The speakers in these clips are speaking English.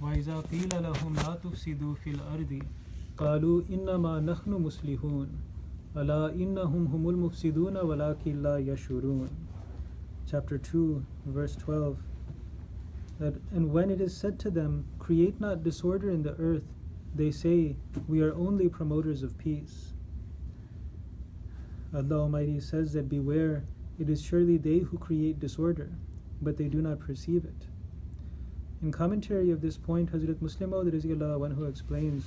وَإِذَا قِيلَ لَهُمْ لَا تُفْسِدُوا فِي الْأَرْضِ قَالُوا إِنَّمَا نَحْنُ مُصْلِحُونَ أَلَا إِنَّهُمْ هُمُ الْمُفْسِدُونَ وَلَكِنْ لَا يَشْعُرُونَ. Chapter 2, verse 12. And when it is said to them, create not disorder in the earth, they say, we are only promoters of peace. Allah Almighty says that beware, it is surely they who create disorder, but they do not perceive it. In commentary of this point, Hazrat Muslim Maud Rizwan who explains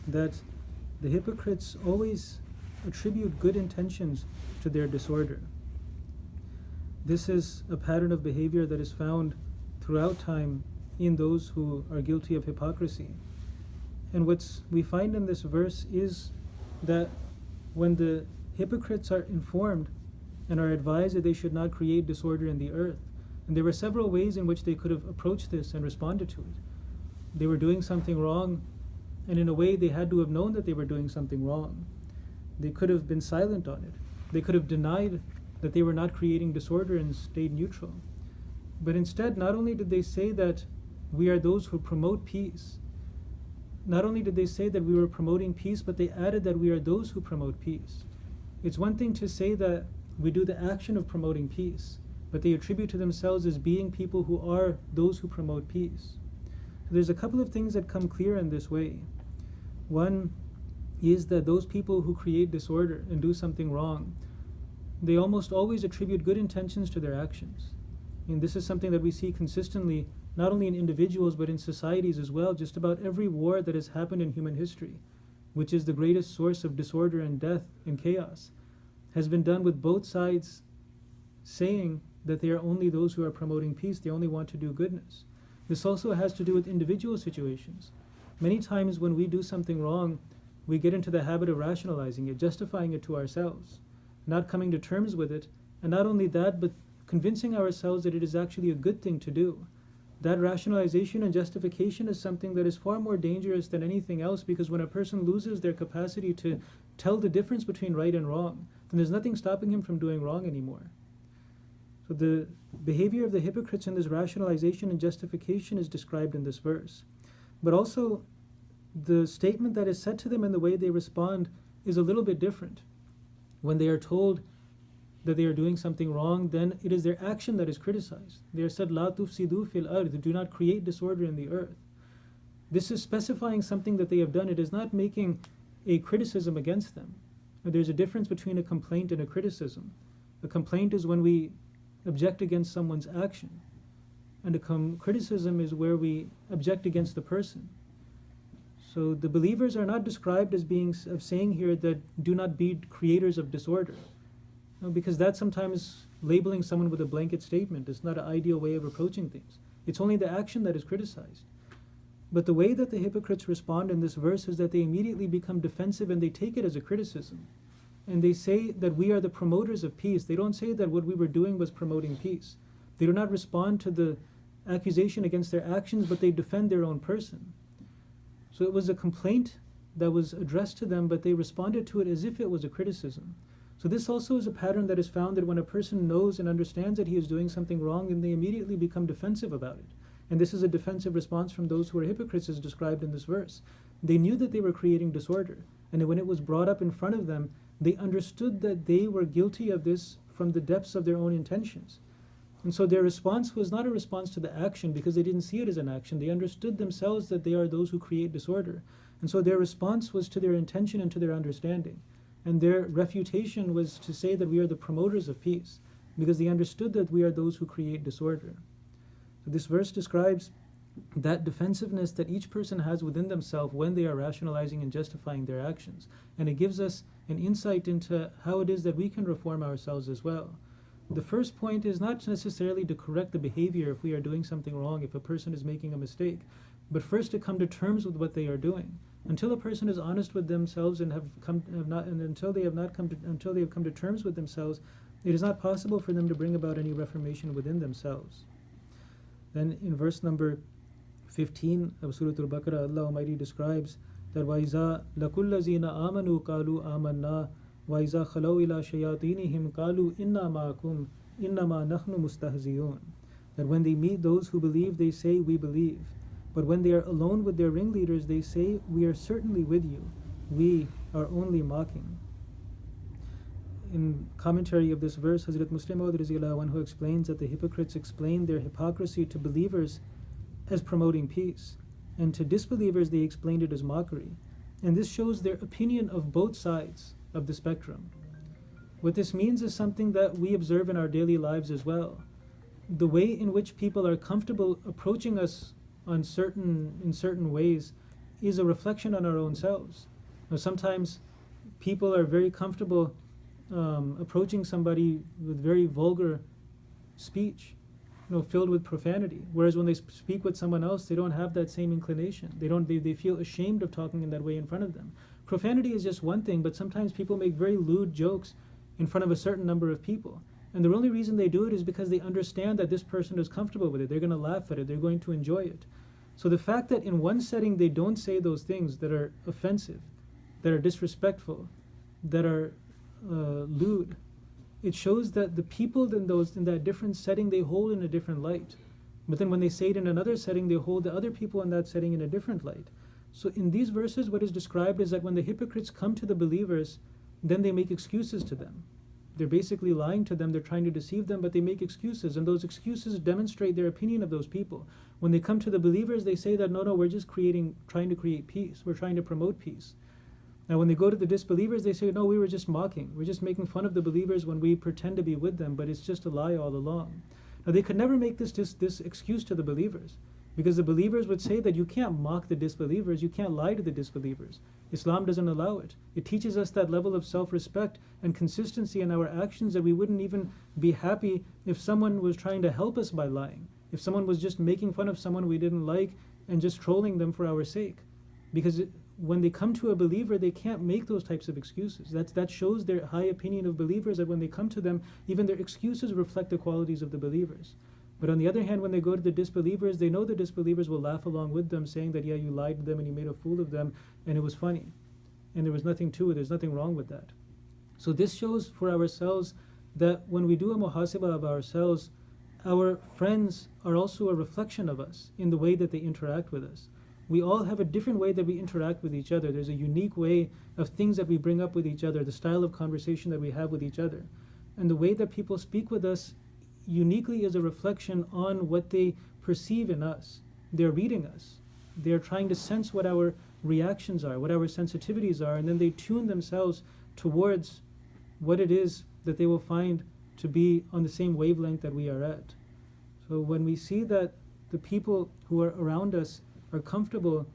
that the hypocrites always attribute good intentions to their disorder. This is a pattern of behavior that is found throughout time in those who are guilty of hypocrisy. And what we find in this verse is that when the hypocrites are informed and are advised that they should not create disorder in the earth, and there were several ways in which they could have approached this and responded to it. They were doing something wrong, and in a way they had to have known that they were doing something wrong. They could have been silent on it. They could have denied that they were not creating disorder and stayed neutral. But instead, not only did they say that we are those who promote peace, not only did they say that we were promoting peace, but they added that we are those who promote peace. It's one thing to say that we do the action of promoting peace, but they attribute to themselves as being people who are those who promote peace. There's a couple of things that come clear in this way. One is that those people who create disorder and do something wrong, they almost always attribute good intentions to their actions. And this is something that we see consistently, not only in individuals but in societies as well. Just about every war that has happened in human history, which is the greatest source of disorder and death and chaos, has been done with both sides saying that they are only those who are promoting peace, they only want to do goodness. This also has to do with individual situations. Many times when we do something wrong, we get into the habit of rationalizing it, justifying it to ourselves, not coming to terms with it, and not only that, but convincing ourselves that it is actually a good thing to do. That rationalization and justification is something that is far more dangerous than anything else, because when a person loses their capacity to tell the difference between right and wrong, then there's nothing stopping him from doing wrong anymore. So the behavior of the hypocrites in this rationalization and justification is described in this verse. But also, the statement that is said to them and the way they respond is a little bit different. When they are told that they are doing something wrong, then it is their action that is criticized. They are said, "La tufsidu fil ard," do not create disorder in the earth. This is specifying something that they have done. It is not making a criticism against them. There's a difference between a complaint and a criticism. A complaint is when we object against someone's action, and a criticism is where we object against the person. So the believers are not described as saying here that do not be creators of disorder, because that's sometimes labeling someone with a blanket statement. It's not an ideal way of approaching things. It's only the action that is criticized. But the way that the hypocrites respond in this verse is that they immediately become defensive and they take it as a criticism. And they say that we are the promoters of peace. They don't say that what we were doing was promoting peace. They do not respond to the accusation against their actions, but they defend their own person. So it was a complaint that was addressed to them, but they responded to it as if it was a criticism. So this also is a pattern that is found, that when a person knows and understands that he is doing something wrong, and they immediately become defensive about it. And this is a defensive response from those who are hypocrites as described in this verse. They knew that they were creating disorder, and when it was brought up in front of them, they understood that they were guilty of this from the depths of their own intentions. And so their response was not a response to the action, because they didn't see it as an action. They understood themselves that they are those who create disorder. And so their response was to their intention and to their understanding. And their refutation was to say that we are the promoters of peace, because they understood that we are those who create disorder. So this verse describes that defensiveness that each person has within themselves when they are rationalizing and justifying their actions. And it gives us an insight into how it is that we can reform ourselves as well. The first point is not necessarily to correct the behavior if we are doing something wrong, if a person is making a mistake, but first to come to terms with what they are doing. Until a person is honest with themselves and until they have come to terms with themselves, it is not possible for them to bring about any reformation within themselves. Then in verse number 15 of Surah Al-Baqarah, Allah Almighty describes that وَإِذَا لَقُوا الَّذِينَ آمَنُوا قَالُوا آمَنَّا وَإِذَا خَلَوْا إِلَى شَيَاطِينِهِمْ قَالُوا إِنَّا مَعَكُمْ إِنَّمَا نَحْنُ مُسْتَهْزِئُونَ. That when they meet those who believe, they say, we believe. But when they are alone with their ringleaders, they say, "We are certainly with you. We are only mocking." In commentary of this verse, Hazrat Muslim Maud who explains that the hypocrites explain their hypocrisy to believers as promoting peace, and to disbelievers they explained it as mockery. And this shows their opinion of both sides of the spectrum. What this means is something that we observe in our daily lives as well. The way in which people are comfortable approaching us in certain ways is a reflection on our own selves. Now, sometimes people are very comfortable approaching somebody with very vulgar speech, filled with profanity. Whereas when they speak with someone else, they don't have that same inclination. They feel ashamed of talking in that way in front of them. Profanity is just one thing, but sometimes people make very lewd jokes in front of a certain number of people. And the only reason they do it is because they understand that this person is comfortable with it. They're going to laugh at it. They're going to enjoy it. So the fact that in one setting they don't say those things that are offensive, that are disrespectful, that are lewd, it shows that the people in that different setting they hold in a different light. But then when they say it in another setting, they hold the other people in that setting in a different light. So in these verses, what is described is that when the hypocrites come to the believers, then they make excuses to them. They're basically lying to them, they're trying to deceive them, but they make excuses, and those excuses demonstrate their opinion of those people. When they come to the believers, they say that, no, we're just trying to create peace, we're trying to promote peace. Now when they go to the disbelievers, they say, no, we were just mocking, we're just making fun of the believers when we pretend to be with them, but it's just a lie all along. Now they could never make this excuse to the believers, because the believers would say that you can't mock the disbelievers, you can't lie to the disbelievers. Islam doesn't allow it. It teaches us that level of self-respect and consistency in our actions that we wouldn't even be happy if someone was trying to help us by lying, if someone was just making fun of someone we didn't like and just trolling them for our sake. Because when they come to a believer, they can't make those types of excuses. That shows their high opinion of believers, that when they come to them, even their excuses reflect the qualities of the believers. But on the other hand, when they go to the disbelievers, they know the disbelievers will laugh along with them, saying that, yeah, you lied to them and you made a fool of them, and it was funny. And there was nothing to it, there's nothing wrong with that. So this shows for ourselves that when we do a muhasibah of ourselves, our friends are also a reflection of us in the way that they interact with us. We all have a different way that we interact with each other. There's a unique way of things that we bring up with each other, the style of conversation that we have with each other. And the way that people speak with us uniquely is a reflection on what they perceive in us. They're reading us. They're trying to sense what our reactions are, what our sensitivities are, and then they tune themselves towards what it is that they will find to be on the same wavelength that we are at. So when we see that the people who are around us are comfortable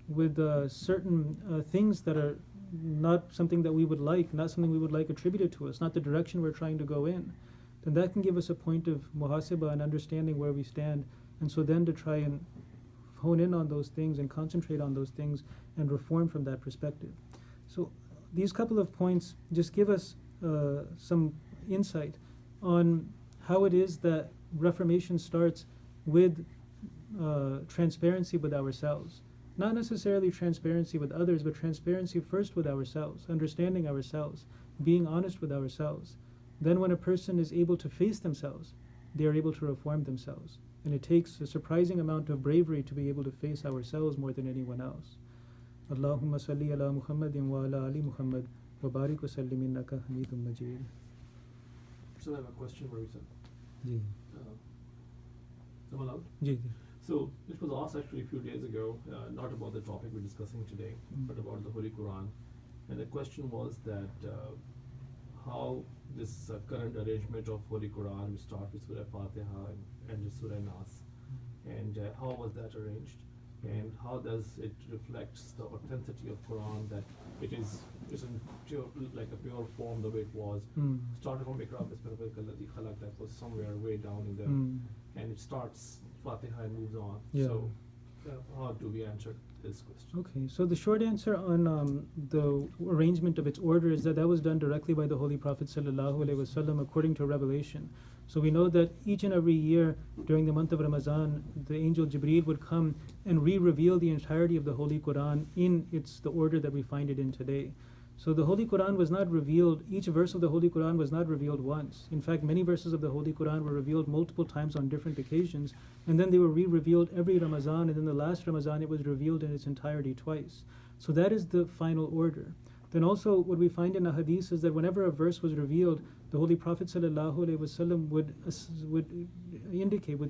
with certain things that are not something that we would like, not something we would like attributed to us, not the direction we're trying to go in, then that can give us a point of muhasibah and understanding where we stand. And so then to try and hone in on those things and concentrate on those things and reform from that perspective. So these couple of points just give us some insight on how it is that reformation starts with transparency with ourselves. Not necessarily transparency with others, but transparency first with ourselves, understanding ourselves, being honest with ourselves. Then when a person is able to face themselves, they are able to reform themselves. And it takes a surprising amount of bravery to be able to face ourselves more than anyone else. Allahumma salli ala Muhammadin wa ala ali Muhammad wa barik wa sallim innaka hamidun majid. So I have a question, Marisa. Ji. Am I allowed? Ji. So it was asked actually a few days ago, not about the topic we're discussing today, but about the Holy Quran. And the question was that how this current arrangement of Holy Quran, we start with Surah Fatiha and end with Surah Nas, and how was that arranged, and how does it reflects the authenticity of Quran, that it isn't like a pure form the way it was, started from Iqra Bismi Rabbikal Ladhi Khalaq, that was somewhere way down in there, and it starts Fatiha and moves on. Yeah. So how do we answer this question? Okay, so the short answer on the arrangement of its order is that was done directly by the Holy Prophet ﷺ according to revelation. So we know that each and every year during the month of Ramadan, the angel Jibreel would come and re-reveal the entirety of the Holy Quran in the order that we find it in today. So the Holy Quran was not revealed, each verse of the Holy Quran was not revealed once. In fact, many verses of the Holy Quran were revealed multiple times on different occasions, and then they were re-revealed every Ramadan, and then the last Ramadan it was revealed in its entirety twice. So that is the final order. Then also what we find in a hadith is that whenever a verse was revealed, the Holy Prophet ﷺ would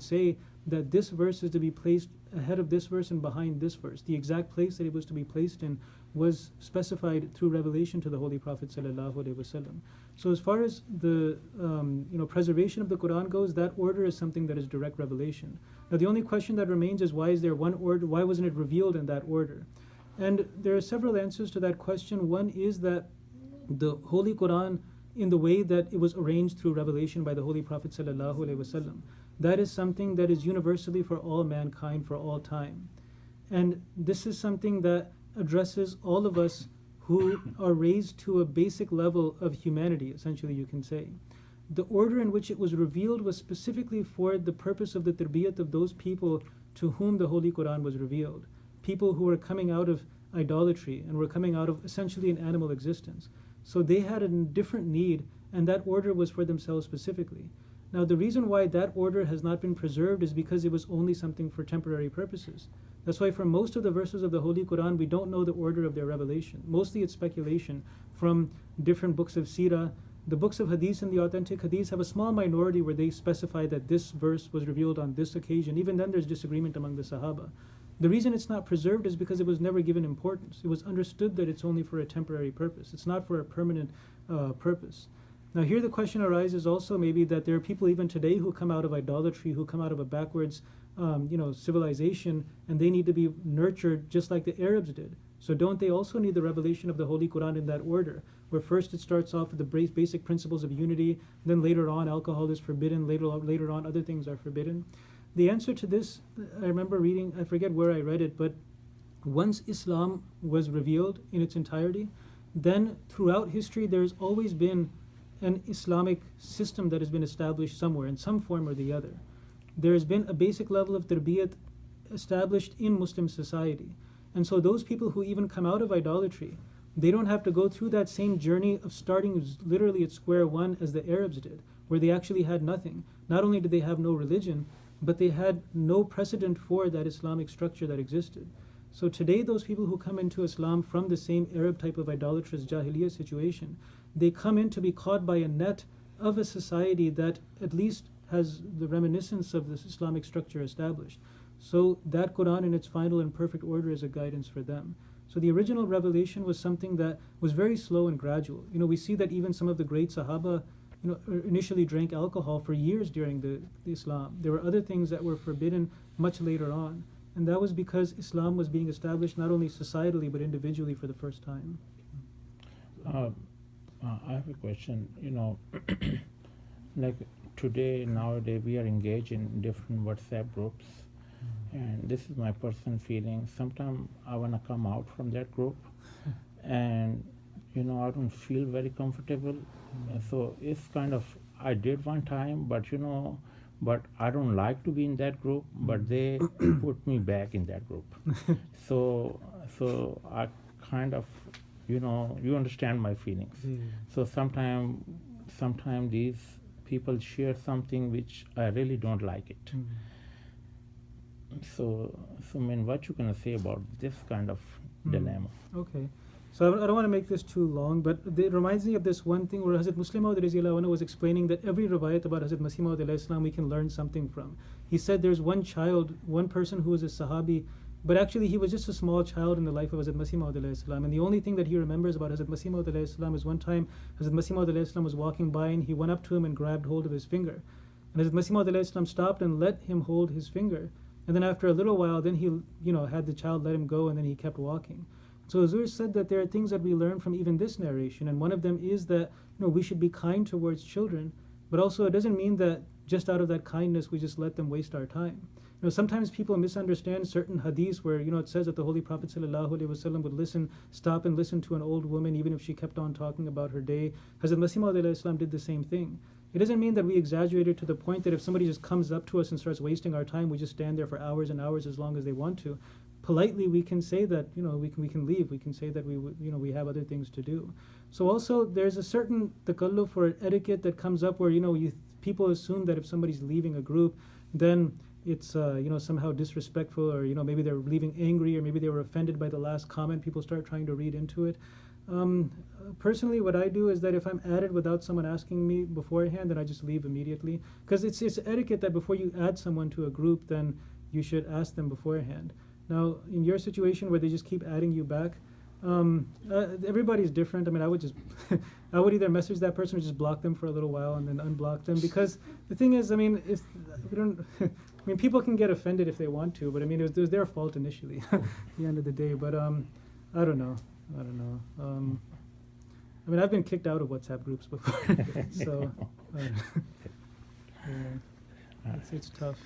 say that this verse is to be placed ahead of this verse and behind this verse. The exact place that it was to be placed in was specified through revelation to the Holy Prophet ﷺ. So as far as the preservation of the Quran goes, that order is something that is direct revelation. Now the only question that remains is, why is there one order? Why wasn't it revealed in that order? And there are several answers to that question. One is that the Holy Quran, in the way that it was arranged through revelation by the Holy Prophet ﷺ, that is something that is universally for all mankind for all time. And this is something that addresses all of us who are raised to a basic level of humanity, essentially you can say. The order in which it was revealed was specifically for the purpose of the tarbiyat of those people to whom the Holy Quran was revealed. People who were coming out of idolatry and were coming out of essentially an animal existence. So they had a different need, and that order was for themselves specifically. Now the reason why that order has not been preserved is because it was only something for temporary purposes. That's why for most of the verses of the Holy Quran, we don't know the order of their revelation. Mostly it's speculation from different books of seerah. The books of hadith and the authentic hadith have a small minority where they specify that this verse was revealed on this occasion. Even then there's disagreement among the Sahaba. The reason it's not preserved is because it was never given importance. It was understood that it's only for a temporary purpose. It's not for a permanent purpose. Now here the question arises also maybe that there are people even today who come out of idolatry, who come out of a backwards civilization, and they need to be nurtured just like the Arabs did. So don't they also need the revelation of the Holy Quran in that order, where first it starts off with the basic principles of unity, then later on alcohol is forbidden, later on other things are forbidden? The answer to this, I remember reading, I forget where I read it, but once Islam was revealed in its entirety, then throughout history there's always been an Islamic system that has been established somewhere in some form or the other. There has been a basic level of tarbiyat established in Muslim society. And so those people who even come out of idolatry, they don't have to go through that same journey of starting literally at square one as the Arabs did, where they actually had nothing. Not only did they have no religion, but they had no precedent for that Islamic structure that existed. So today those people who come into Islam from the same Arab type of idolatrous Jahiliyyah situation, they come in to be caught by a net of a society that at least has the reminiscence of this Islamic structure established. So that Quran in its final and perfect order is a guidance for them. So the original revelation was something that was very slow and gradual. We see that even some of the great Sahaba initially drank alcohol for years during the Islam. There were other things that were forbidden much later on. And that was because Islam was being established not only societally but individually for the first time. I have a question. Like nowadays, we are engaged in different WhatsApp groups. And this is my personal feeling. Sometimes I want to come out from that group. And, I don't feel very comfortable. So it's kind of, I did one time, but but I don't like to be in that group, but they put me back in that group. So I kind of, you understand my feelings. So sometimes these people share something which I really don't like it. So what you gonna say about this kind of dilemma? Okay. So I don't want to make this too long, but it reminds me of this one thing where Hazrat Muslim Maud was explaining that every riwayat about Hazrat Masih Maud we can learn something from. He said there's one person who was a Sahabi, but actually he was just a small child in the life of Hazrat Masih Maud, and the only thing that he remembers about Hazrat Masih Maud is one time Hazrat Masih Maud was walking by and he went up to him and grabbed hold of his finger. And Hazrat Masih Maud stopped and let him hold his finger. And then after a little while, then he had the child let him go, and then he kept walking. So Azur said that there are things that we learn from even this narration, and one of them is that we should be kind towards children, but also it doesn't mean that just out of that kindness we just let them waste our time. Sometimes people misunderstand certain hadiths where it says that the Holy Prophet ﷺ would stop and listen to an old woman even if she kept on talking about her day. Hazrat Masih Maud did the same thing. It doesn't mean that we exaggerate it to the point that if somebody just comes up to us and starts wasting our time, we just stand there for hours and hours as long as they want to. politely we can say that, we can leave. We can say that we have other things to do. So also there's a certain takalluf or etiquette that comes up where people assume that if somebody's leaving a group, then it's somehow disrespectful, or maybe they're leaving angry, or maybe they were offended by the last comment. People start trying to read into it. Personally, what I do is that if I'm added without someone asking me beforehand, then I just leave immediately, because it's etiquette that before you add someone to a group, then you should ask them beforehand. Now, in your situation where they just keep adding you back, everybody's different. I mean, I would just I would either message that person or just block them for a little while and then unblock them, because the thing is, I mean, if we don't I mean, people can get offended if they want to, but I mean, it was their fault initially at the end of the day. But I don't know. I mean, I've been kicked out of WhatsApp groups before, so yeah, it's tough.